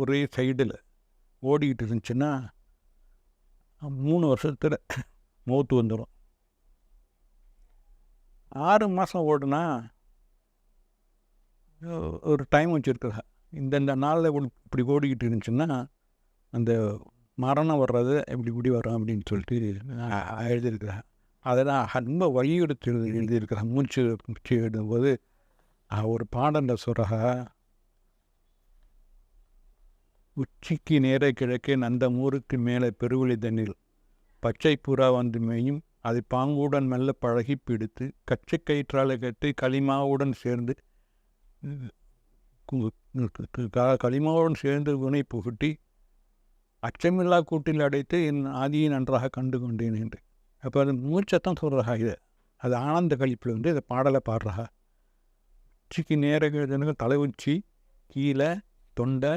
ஒரே சைடில் ஓடிக்கிட்டு இருந்துச்சுன்னா 3 வருஷத்தில் மௌத்து வந்துடும். 6 மாதம் ஓடுனா ஒரு டைம் வச்சுருக்குறா. இந்தந்த நாளில் இப்படி ஓடிக்கிட்டு இருந்துச்சுன்னா அந்த மரணம் வர்றது இப்படி வரும் அப்படின்னு சொல்லிட்டு எழுதியிருக்கிறேன். அதெல்லாம் ரொம்ப வலியுறுத்தி எழுதியிருக்கிறேன். மூச்சு எழுதும்போது ஒரு பாடலில் சொல்கிறா, உச்சிக்கு நேர கிழக்கே நந்தமூருக்கு மேலே பெருவெளி தண்ணில் பச்சை புறா வந்து மேயும் அதை பாங்குடன் மெல்ல பழகி பிடித்து கச்சை கயிற்றாலை கட்டி களிமாவுடன் சேர்ந்து வினை புகுட்டி அச்சமில்லா கூட்டில் அடைத்து என் ஆதியை நன்றாக கண்டு கொண்டேன் என்று. அப்போ அது மூச்சத்தான் சொல்கிறா. இது அது ஆனந்த கழிப்பில் வந்து இதை பாடலை பாடுறா. உச்சிக்கு நேர தலை உச்சி, கீழே தொண்டை,